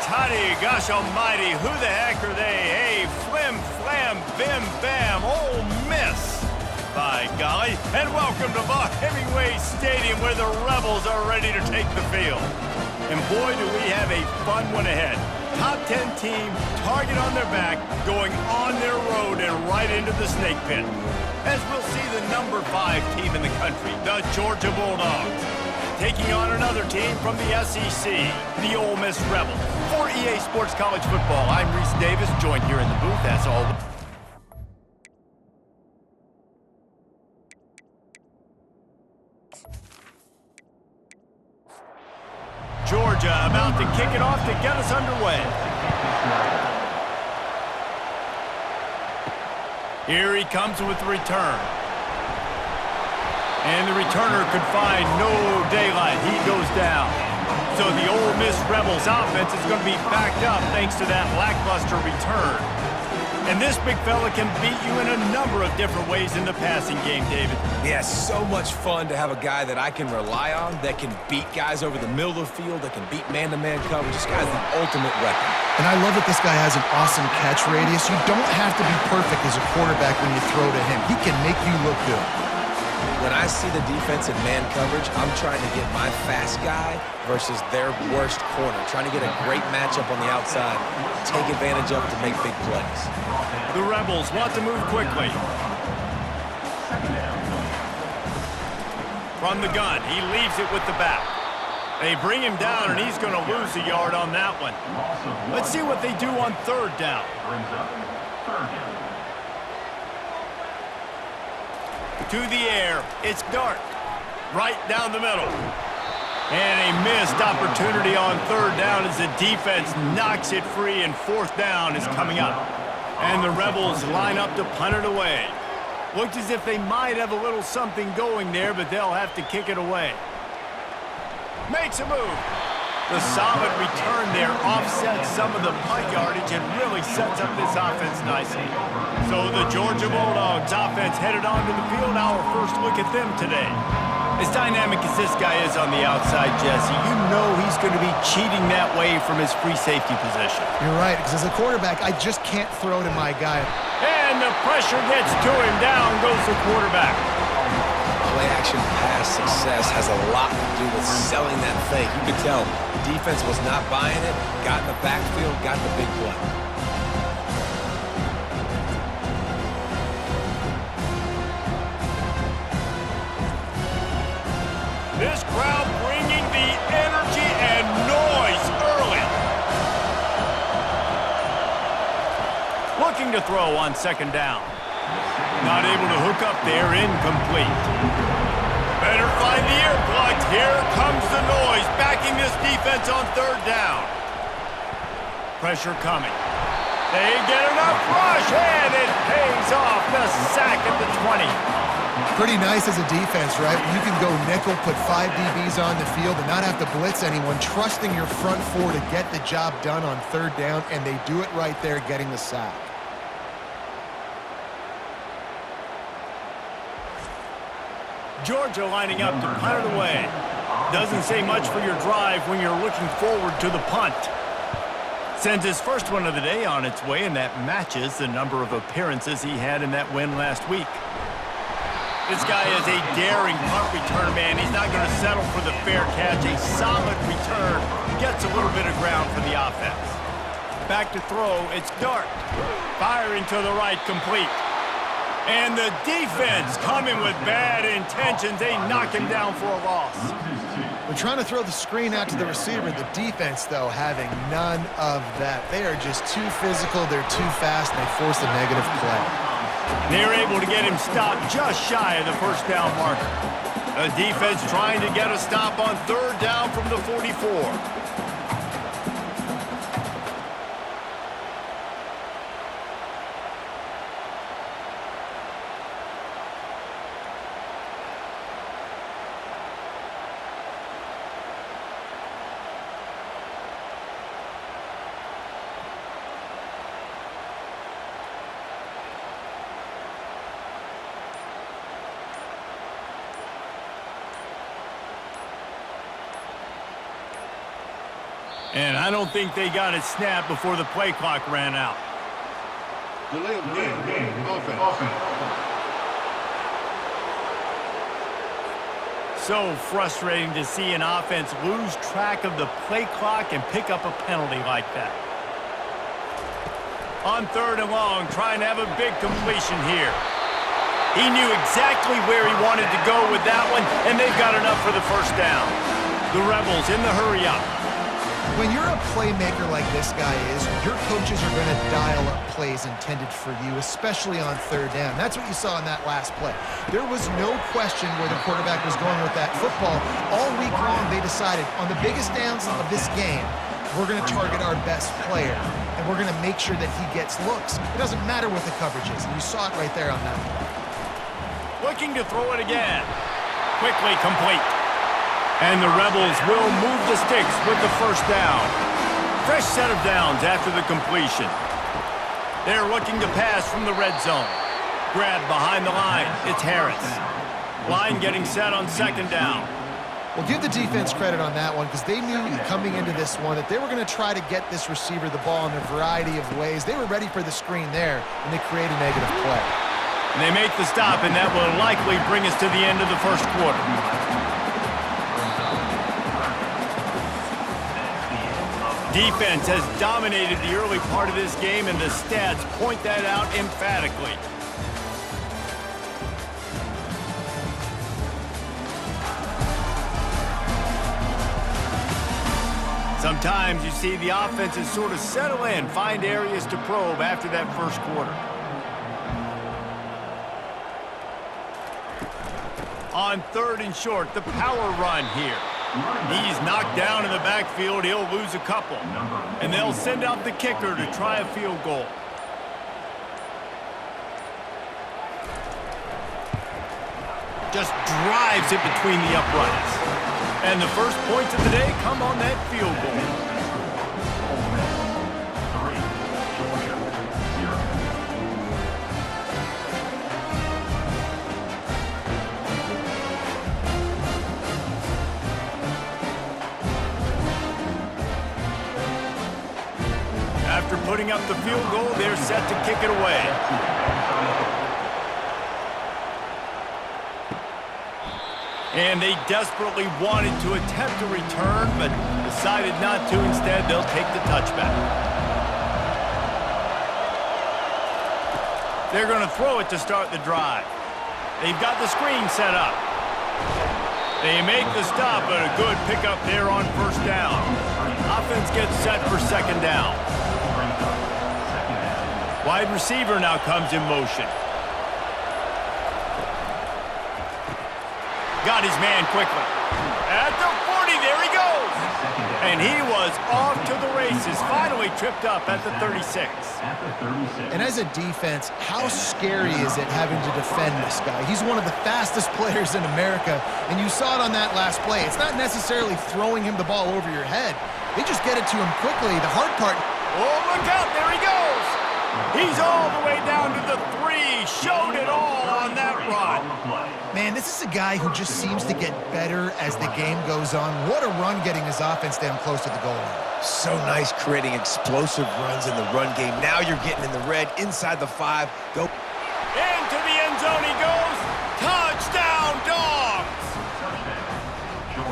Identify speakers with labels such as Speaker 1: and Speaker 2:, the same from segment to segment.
Speaker 1: tutty, gosh almighty, who the heck are they? Hey, flim, flam, bim, bam, Ole Miss. By golly, and welcome to Vaught Hemingway Stadium where the Rebels are ready to take the field. And boy, do we have a fun one ahead. Top 10 team, target on their back, going on their road and right into the snake pit. As we'll see the number 5 team in the country, the Georgia Bulldogs, taking on another team from the SEC, the Ole Miss Rebels. For EA Sports College Football, I'm Reese Davis, joined here in the booth as always. Georgia about to kick it off to get us underway. Here he comes with the return. And the returner could find no daylight. He goes down. So the Ole Miss Rebels offense is going to be backed up thanks to that lackluster return. And this big fella can beat you in a number of different ways in the passing game, David.
Speaker 2: Yeah, so much fun to have a guy that I can rely on, that can beat guys over the middle of the field, that can beat man-to-man coverage. This guy's the ultimate weapon.
Speaker 3: And I love that this guy has an awesome catch radius. You don't have to be perfect as a quarterback when you throw to him. He can make you look good.
Speaker 2: When I see the defense in man coverage, I'm trying to get my fast guy versus their worst corner, trying to get a great matchup on the outside, take advantage of it to make big plays.
Speaker 1: The Rebels want to move quickly. From the gun, he leaves it with the back. They bring him down, and he's going to lose a yard on that one. Let's see what they do on third down. To the air, it's Dart, right down the middle. And a missed opportunity on third down as the defense knocks it free, and fourth down is coming up. And the Rebels line up to punt it away. Looks as if they might have a little something going there, but they'll have to kick it away. Makes a move. The solid return there offsets some of the punt yardage and really sets up this offense nicely. So the Georgia Bulldogs offense headed onto the field. Our first look at them today. As dynamic as this guy is on the outside, Jesse, you know he's going to be cheating that way from his free safety position.
Speaker 3: You're right, because as a quarterback, I just can't throw to my guy.
Speaker 1: And the pressure gets to him. Down goes the quarterback.
Speaker 2: Play-action pass success has a lot to do with selling that fake. You could tell defense was not buying it, got in the backfield, got the big play.
Speaker 1: This crowd bringing the energy and noise early. Looking to throw on second down. Not able to hook up there, incomplete. Better find the ear plugs. Here comes the noise, backing this defense on third down. Pressure coming. They get enough rush, and it pays off. The sack at the 20.
Speaker 3: Pretty nice as a defense, right? You can go nickel, put 5 DBs on the field and not have to blitz anyone, trusting your front four to get the job done on third down, and they do it right there, getting the sack.
Speaker 1: Georgia lining up to punt it away. Doesn't say much for your drive when you're looking forward to the punt. Sends his first one of the day on its way, and that matches the number of appearances he had in that win last week. This guy is a daring punt return man. He's not going to settle for the fair catch. A solid return gets a little bit of ground for the offense. Back to throw, it's Dart. Firing to the right, complete. And the defense coming with bad intentions. They knock him down for a loss.
Speaker 3: They're trying to throw the screen out to the receiver. The defense, though, having none of that. They are just too physical, they're too fast, and they force a negative play.
Speaker 1: They're able to get him stopped just shy of the first down marker. The defense trying to get a stop on third down from the 44. And I don't think they got it snapped before the play clock ran out.
Speaker 4: Delay of game. Offense.
Speaker 1: So frustrating to see an offense lose track of the play clock and pick up a penalty like that. On 3rd and long, trying to have a big completion here. He knew exactly where he wanted to go with that one, and they've got enough for the first down. The Rebels in the hurry up.
Speaker 3: When you're a playmaker like this guy is, your coaches are going to dial up plays intended for you, especially on 3rd down. That's what you saw in that last play. There was no question where the quarterback was going with that football. All week long, they decided on the biggest downs of this game, we're going to target our best player, and we're going to make sure that he gets looks. It doesn't matter what the coverage is, and you saw it right there on that play.
Speaker 1: Looking to throw it again. Quickly complete. And the Rebels will move the sticks with the first down. Fresh set of downs after the completion. They're looking to pass from the red zone. Grab behind the line. It's Harris. Line getting set on 2nd down.
Speaker 3: Well, give the defense credit on that one because they knew coming into this one that they were going to try to get this receiver the ball in a variety of ways. They were ready for the screen there, and they create a negative play.
Speaker 1: And they make the stop, and that will likely bring us to the end of the first quarter. Defense has dominated the early part of this game, and the stats point that out emphatically. Sometimes you see the offenses sort of settle in, find areas to probe after that first quarter. On 3rd and short, the power run here. He's knocked down in the backfield. He'll lose a couple. And they'll send out the kicker to try a field goal. Just drives it between the uprights. And the first points of the day come on that field goal. After putting up the field goal, they're set to kick it away. And they desperately wanted to attempt a return, but decided not to. Instead, they'll take the touchback. They're going to throw it to start the drive. They've got the screen set up. They make the stop, but a good pickup there on 1st down. Offense gets set for 2nd down. Wide receiver now comes in motion. Got his man quickly. At the 40, there he goes. And he was off to the races, finally tripped up at the 36.
Speaker 3: And as a defense, how scary is it having to defend this guy? He's one of the fastest players in America, and you saw it on that last play. It's not necessarily throwing him the ball over your head. They just get it to him quickly. The hard part...
Speaker 1: Oh, look out, there he goes. He's all the way down to the 3. Showed it all on that run.
Speaker 3: Man, this is a guy who just seems to get better as the game goes on. What a run getting his offense down close to the goal line.
Speaker 2: So nice creating explosive runs in the run game. Now you're getting in the red, inside the 5. Go.
Speaker 1: Into the end zone he goes. Touchdown, Dogs!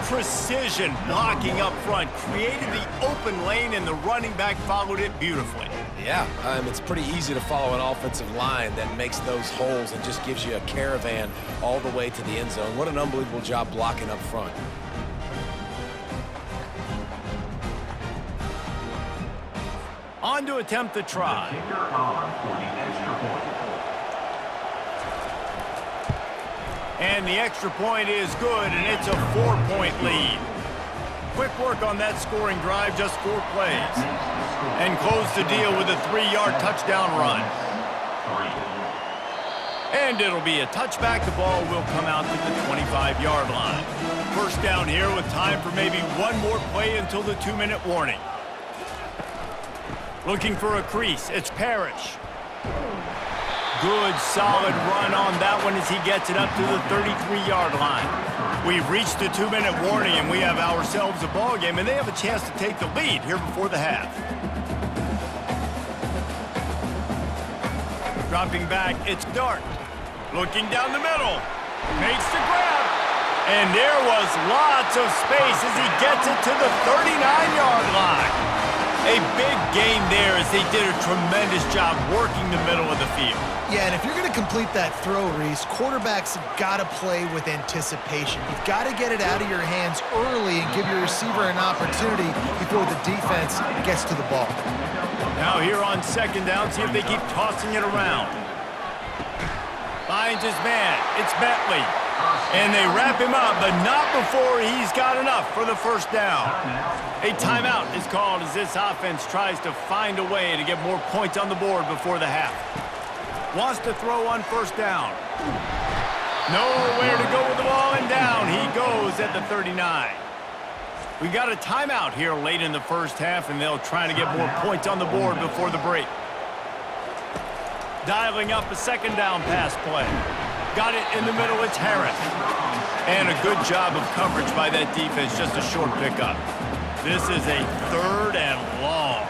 Speaker 1: Precision blocking up front. Created the open lane, and the running back followed it beautifully.
Speaker 2: Yeah, it's pretty easy to follow an offensive line that makes those holes and just gives you a caravan all the way to the end zone. What an unbelievable job blocking up front.
Speaker 1: On to attempt the try. And the extra point is good, and it's a 4-point lead. Quick work on that scoring drive, just 4 plays. And close the deal with a 3-yard touchdown run. And it'll be a touchback. The ball will come out to the 25-yard line. First down here with time for maybe one more play until the 2-minute warning. Looking for a crease. It's Parrish. good, solid run on that one as he gets it up to the 33-yard line. We've reached the 2-minute warning, and we have ourselves a ball game, and they have a chance to take the lead here before the half. Dropping back, it's Dart. Looking down the middle. Makes the grab. And there was lots of space as he gets it to the 39-yard line. A big gain there as they did a tremendous job working the middle of the field.
Speaker 3: Yeah, and if you're going to complete that throw, Reese, quarterbacks have got to play with anticipation. You've got to get it out of your hands early and give your receiver an opportunity before the defense gets to the ball.
Speaker 1: Now here on second down, see if they keep tossing it around. Finds his man. It's Bentley. And they wrap him up, but not before he's got enough for the first down. A timeout is called as this offense tries to find a way to get more points on the board before the half. Wants to throw on first down. Nowhere to go with the ball, and down he goes at the 39. We got a timeout here late in the first half, and they'll try to get more points on the board before the break. Dialing up a second down pass play. Got it in the middle, it's Harris. And a good job of coverage by that defense, just a short pickup. This is a 3rd and long.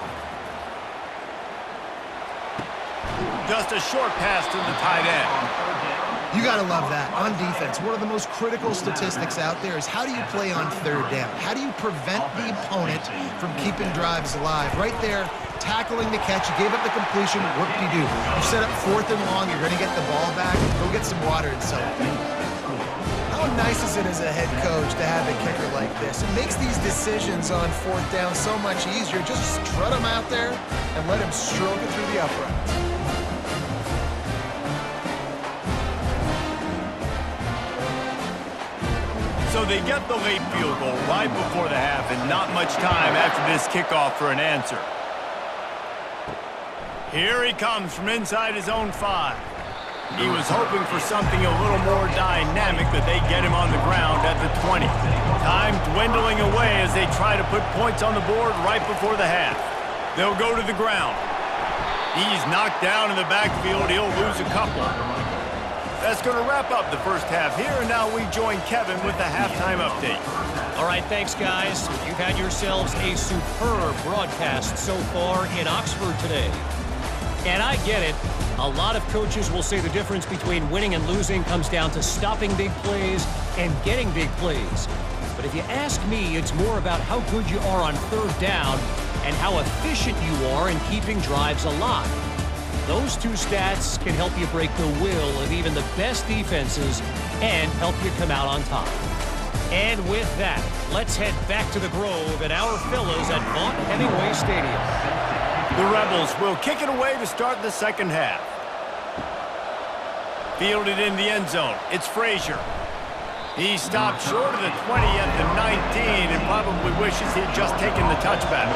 Speaker 1: Just a short pass to the tight end.
Speaker 3: You got to love that. On defense, one of the most critical statistics out there is how do you play on third down? How do you prevent the opponent from keeping drives alive? Right there, tackling the catch. You gave up the completion. What do? You set up 4th and long. You're going to get the ball back. Go get some water and celebrate. How nice is it as a head coach to have a kicker like this? It makes these decisions on 4th down so much easier. Just strut him out there and let him stroke it through the uprights.
Speaker 1: So they get the late field goal right before the half, and not much time after this kickoff for an answer. Here he comes from inside his own 5. He was hoping for something a little more dynamic, but they get him on the ground at the 20. Time dwindling away as they try to put points on the board right before the half. They'll go to the ground. He's knocked down in the backfield. He'll lose a couple. That's going to wrap up the first half here, and now we join Kevin with the halftime update.
Speaker 5: All right, thanks, guys. You've had yourselves a superb broadcast so far in Oxford today. And I get it. A lot of coaches will say the difference between winning and losing comes down to stopping big plays and getting big plays. But if you ask me, it's more about how good you are on third down and how efficient you are in keeping drives alive. Those two stats can help you break the will of even the best defenses and help you come out on top. And with that, let's head back to the Grove and our fellows at Vaught Hemingway Stadium.
Speaker 1: The Rebels will kick it away to start the second half. Fielded in the end zone, it's Frazier. He stopped short of the 20 at the 19 and probably wishes he'd just taken the touchback.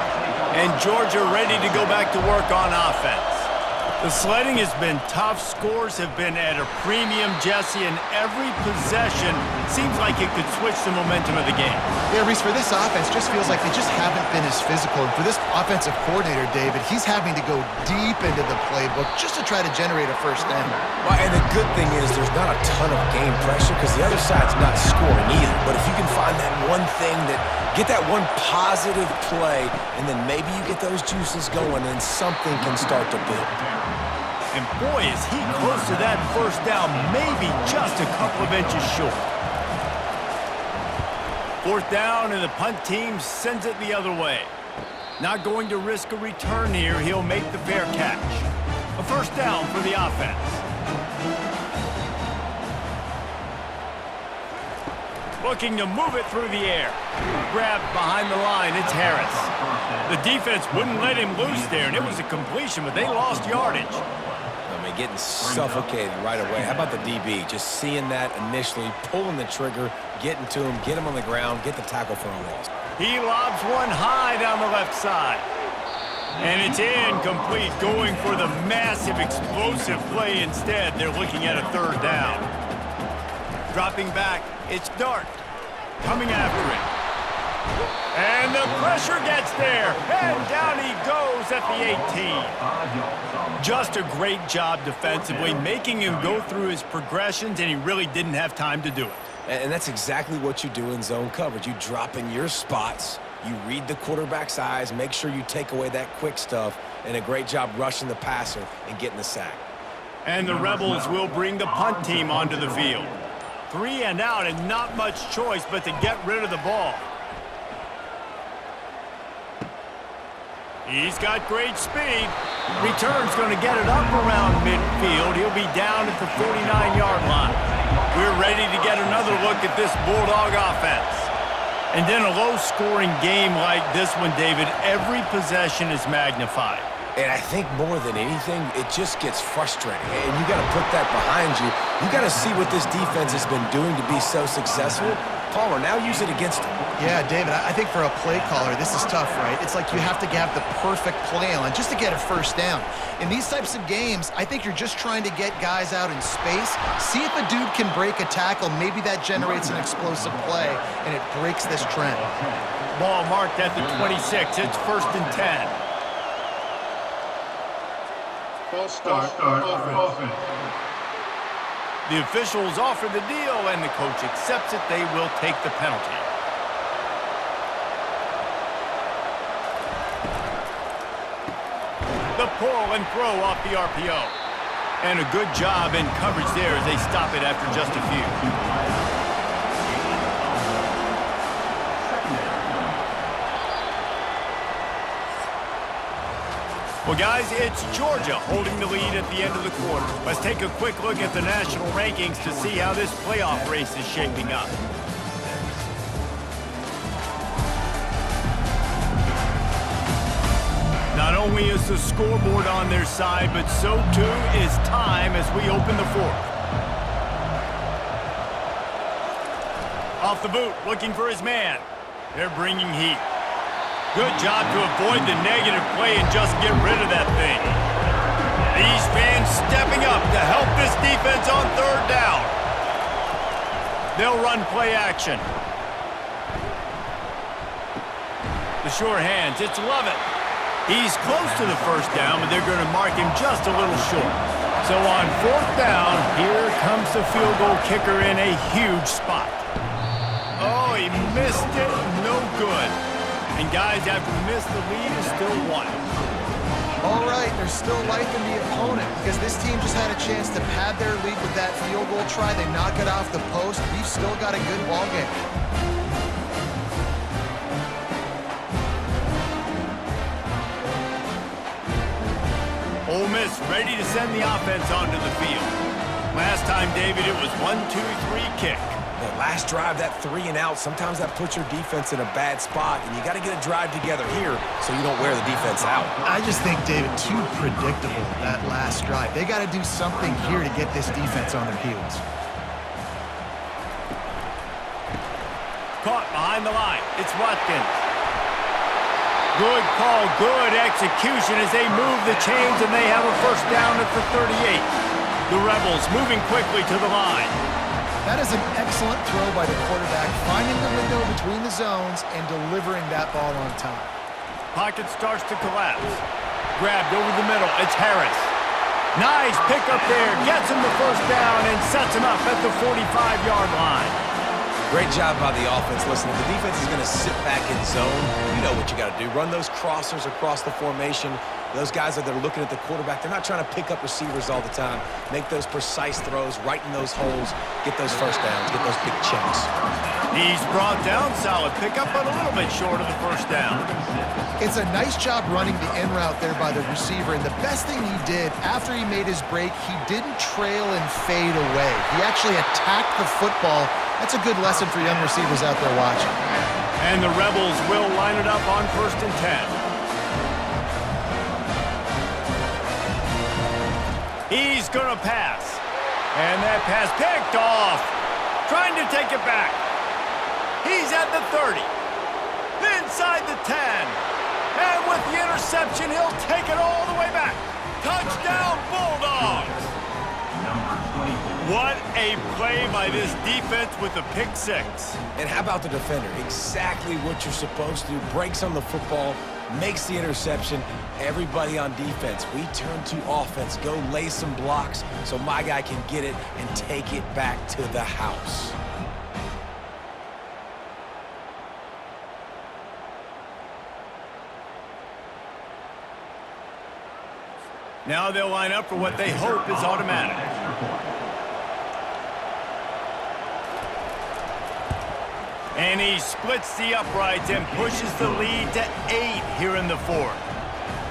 Speaker 1: And Georgia ready to go back to work on offense. The sledding has been tough. Scores have been at a premium, Jesse, and every possession seems like it could switch the momentum of the game.
Speaker 3: Yeah, Reese, for this offense, just feels like they just haven't been as physical. And for this offensive coordinator, David, he's having to go deep into the playbook just to try to generate a first down.
Speaker 2: Well, and the good thing is there's not a ton of game pressure because the other side's not scoring either. But if you can find that one thing get that one positive play, and then maybe you get those juices going and something can start to build.
Speaker 1: And boy, is he close to that first down, maybe just a couple of inches short. 4th down, and the punt team sends it the other way. Not going to risk a return here. He'll make the fair catch. A first down for the offense. Looking to move it through the air. Grabbed behind the line, it's Harris. The defense wouldn't let him loose there, and it was a completion, but they lost yardage.
Speaker 2: Getting suffocated right away. How about the DB? Just seeing that initially, pulling the trigger, getting to him, get him on the ground, get the tackle for a loss.
Speaker 1: He lobs one high down the left side. And it's incomplete, going for the massive explosive play instead. They're looking at a 3rd down. Dropping back, it's Dart. Coming after it. And the pressure gets there. And down he goes at the 18. Just a great job defensively, making him go through his progressions, and he really didn't have time to do it.
Speaker 2: And that's exactly what you do in zone coverage. You drop in your spots, you read the quarterback's eyes, make sure you take away that quick stuff, and a great job rushing the passer and getting the sack.
Speaker 1: And the Rebels will bring the punt team onto the field. 3 and out, and not much choice but to get rid of the ball. He's got great speed. Return's going to get it up around midfield. He'll be down at the 49-yard line. We're ready to get another look at this Bulldog offense. And in a low-scoring game like this one, David, every possession is magnified.
Speaker 2: And I think more than anything, it just gets frustrating. And you got to put that behind you. You got to see what this defense has been doing to be so successful. Palmer, now use it against him.
Speaker 3: Yeah, David, I think for a play caller, this is tough, right? It's like you have to have the perfect play on just to get a first down. In these types of games, I think you're just trying to get guys out in space, see if a dude can break a tackle. Maybe that generates an explosive play, and it breaks this trend.
Speaker 1: Ball marked at the 26. It's 1st and 10.
Speaker 4: False start. Offense.
Speaker 1: The officials offer the deal, and the coach accepts it. They will take the penalty. The pull and throw off the RPO. And a good job in coverage there as they stop it after just a few. Well, guys, it's Georgia holding the lead at the end of the quarter. Let's take a quick look at the national rankings to see how this playoff race is shaping up. Not only is the scoreboard on their side, but so too is time as we open the fourth. Off the boot, looking for his man. They're bringing heat. Good job to avoid the negative play and just get rid of that thing. These fans stepping up to help this defense on 3rd down. They'll run play action. The sure hands, it's Lovett. He's close to the first down, but they're going to mark him just a little short. So on 4th down, here comes the field goal kicker in a huge spot. Oh, he missed it. No good. And guys, after the miss, the lead is still 1.
Speaker 3: All right, there's still life in the opponent because this team just had a chance to pad their lead with that field goal try. They knock it off the post. We've still got a good ball game.
Speaker 1: Ole Miss ready to send the offense onto the field. Last time, David, it was 1-2-3 kick.
Speaker 2: The last drive, that 3 and out, sometimes that puts your defense in a bad spot, and you got to get a drive together here so you don't wear the defense out.
Speaker 3: I just think, David, too predictable, that last drive. They got to do something here to get this defense on their heels.
Speaker 1: Caught behind the line. It's Watkins. Good call, good execution as they move the chains, and they have a first down at the 38. The Rebels moving quickly to the line.
Speaker 3: That is an excellent throw by the quarterback, finding the window between the zones and delivering that ball on time.
Speaker 1: Pocket starts to collapse. Grabbed over the middle. It's Harris. Nice pickup there. Gets him the first down and sets him up at the 45-yard line.
Speaker 2: Great job by the offense. Listen, if the defense is going to sit back in zone, you know what you got to do. Run those crossers across the formation. Those guys that are looking at the quarterback, they're not trying to pick up receivers all the time. Make those precise throws, right in those holes, get those first downs, get those big chunks.
Speaker 1: He's brought down. Solid pickup, but a little bit short of the first down.
Speaker 3: It's a nice job running the in route there by the receiver, and the best thing he did after he made his break, he didn't trail and fade away. He actually attacked the football. That's a good lesson for young receivers out there watching.
Speaker 1: And the Rebels will line it up on 1st and 10. He's going to pass. And that pass picked off. Trying to take it back. He's at the 30. Inside the 10. And with the interception, he'll take it all the way back. Touchdown, Bulldogs. What a play by this defense with a pick six.
Speaker 2: And how about the defender? Exactly what you're supposed to do. Breaks on the football, makes the interception. Everybody on defense, we turn to offense. Go lay some blocks so my guy can get it and take it back to the house.
Speaker 1: Now they'll line up for what they hope is automatic. And he splits the uprights and pushes the lead to 8 here in the fourth.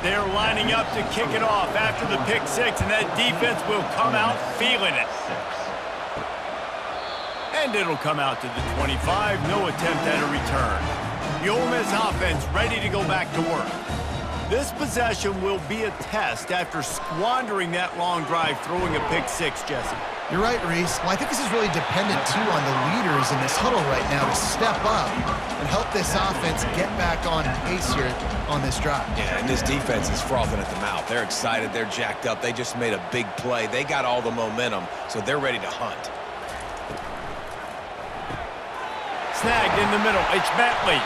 Speaker 1: They're lining up to kick it off after the pick six, and that defense will come out feeling it. And it'll come out to the 25. No attempt at a return. The Ole Miss offense ready to go back to work. This possession will be a test after squandering that long drive throwing a pick six, Jesse.
Speaker 3: You're right, Reese. Well, I think this is really dependent, too, on the leaders in this huddle right now to step up and help this offense get back on pace here on this drive.
Speaker 2: Yeah, and this defense is frothing at the mouth. They're excited. They're jacked up. They just made a big play. They got all the momentum, so they're ready to hunt.
Speaker 1: Snagged in the middle. It's Bentley.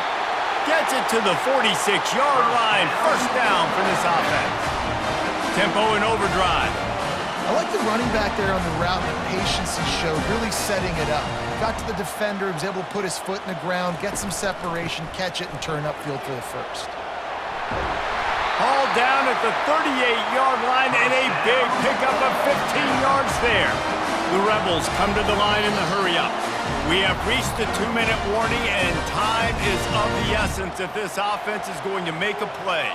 Speaker 1: Gets it to the 46-yard line. First down for this offense. Tempo and overdrive.
Speaker 3: I like the running back there on the route and the patience he showed, really setting it up. Got to the defender, was able to put his foot in the ground, get some separation, catch it, and turn upfield for the first.
Speaker 1: Hauled down at the 38-yard line, and a big pickup of 15 yards there. The Rebels come to the line in the hurry-up. We have reached the 2-minute warning, and time is of the essence if this offense is going to make a play.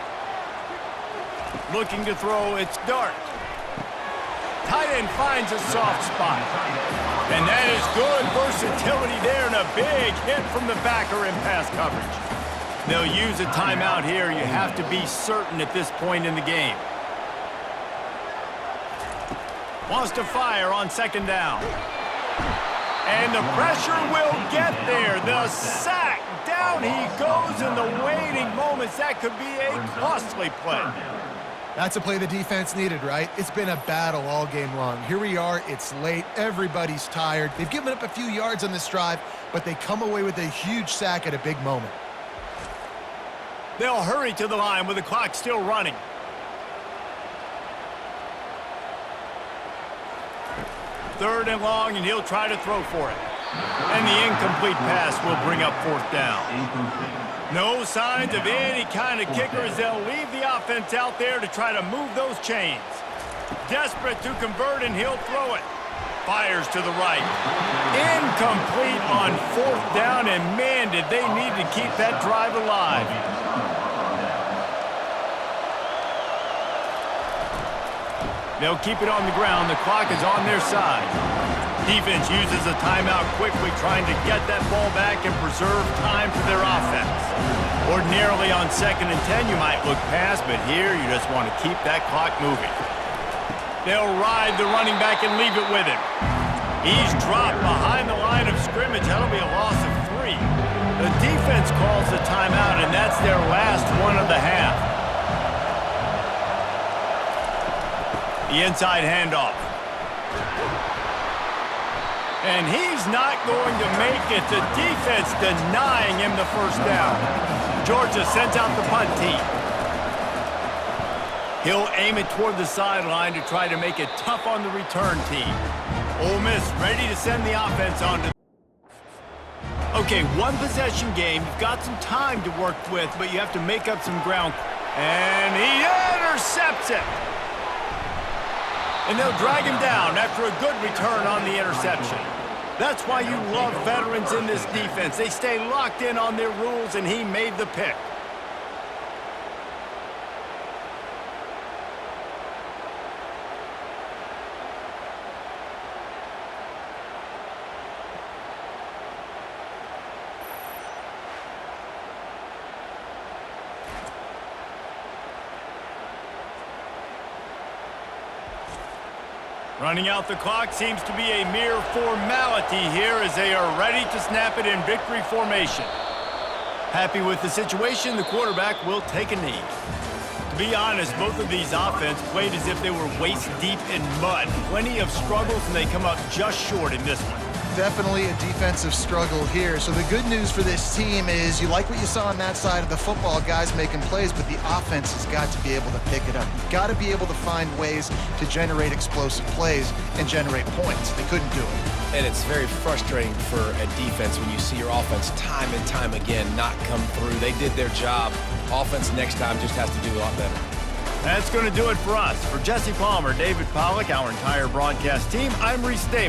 Speaker 1: Looking to throw, it's Dart. Tight end finds a soft spot. And that is good versatility there and a big hit from the backer in pass coverage. They'll use a timeout here. You have to be certain at this point in the game. Wants to fire on second down. And the pressure will get there. The sack. Down he goes in the waiting moments. That could be a costly play.
Speaker 3: That's a play the defense needed, right? It's been a battle all game long. Here we are, it's late, everybody's tired. They've given up a few yards on this drive, but they come away with a huge sack at a big moment.
Speaker 1: They'll hurry to the line with the clock still running. Third and long, and he'll try to throw for it. And the incomplete pass will bring up fourth down. No signs of any kind of kicker as they'll leave the offense out there to try to move those chains. Desperate to convert, and he'll throw it. Fires to the right. Incomplete on fourth down, and man, did they need to keep that drive alive. They'll keep it on the ground. The clock is on their side. Defense uses a timeout quickly, trying to get that ball back and preserve time for their offense. Ordinarily on 2nd and 10, you might look past, but here you just want to keep that clock moving. They'll ride the running back and leave it with him. He's dropped behind the line of scrimmage. That'll be a loss of 3. The defense calls the timeout, and that's their last one of the half. The inside handoff. And he's not going to make it. The defense denying him the first down. Georgia sends out the punt team. He'll aim it toward the sideline to try to make it tough on the return team. Ole Miss ready to send the offense on to. Okay, one possession game. You've got some time to work with, but you have to make up some ground. And he intercepts it. And they'll drag him down after a good return on the interception. That's why you love veterans in this defense. They stay locked in on their rules, and he made the pick. Running out the clock seems to be a mere formality here as they are ready to snap it in victory formation. Happy with the situation, the quarterback will take a knee. To be honest, both of these offenses played as if they were waist deep in mud. Plenty of struggles, and they come up just short in this one.
Speaker 3: Definitely a defensive struggle here. So the good news for this team is you like what you saw on that side of the football, guys making plays, but the offense has got to be able to pick it up. You've got to be able to find ways to generate explosive plays and generate points. They couldn't do it.
Speaker 2: And it's very frustrating for a defense when you see your offense time and time again not come through. They did their job. Offense next time just has to do a lot better.
Speaker 1: That's going to do it for us. For Jesse Palmer, David Pollack, our entire broadcast team, I'm Reese Davis.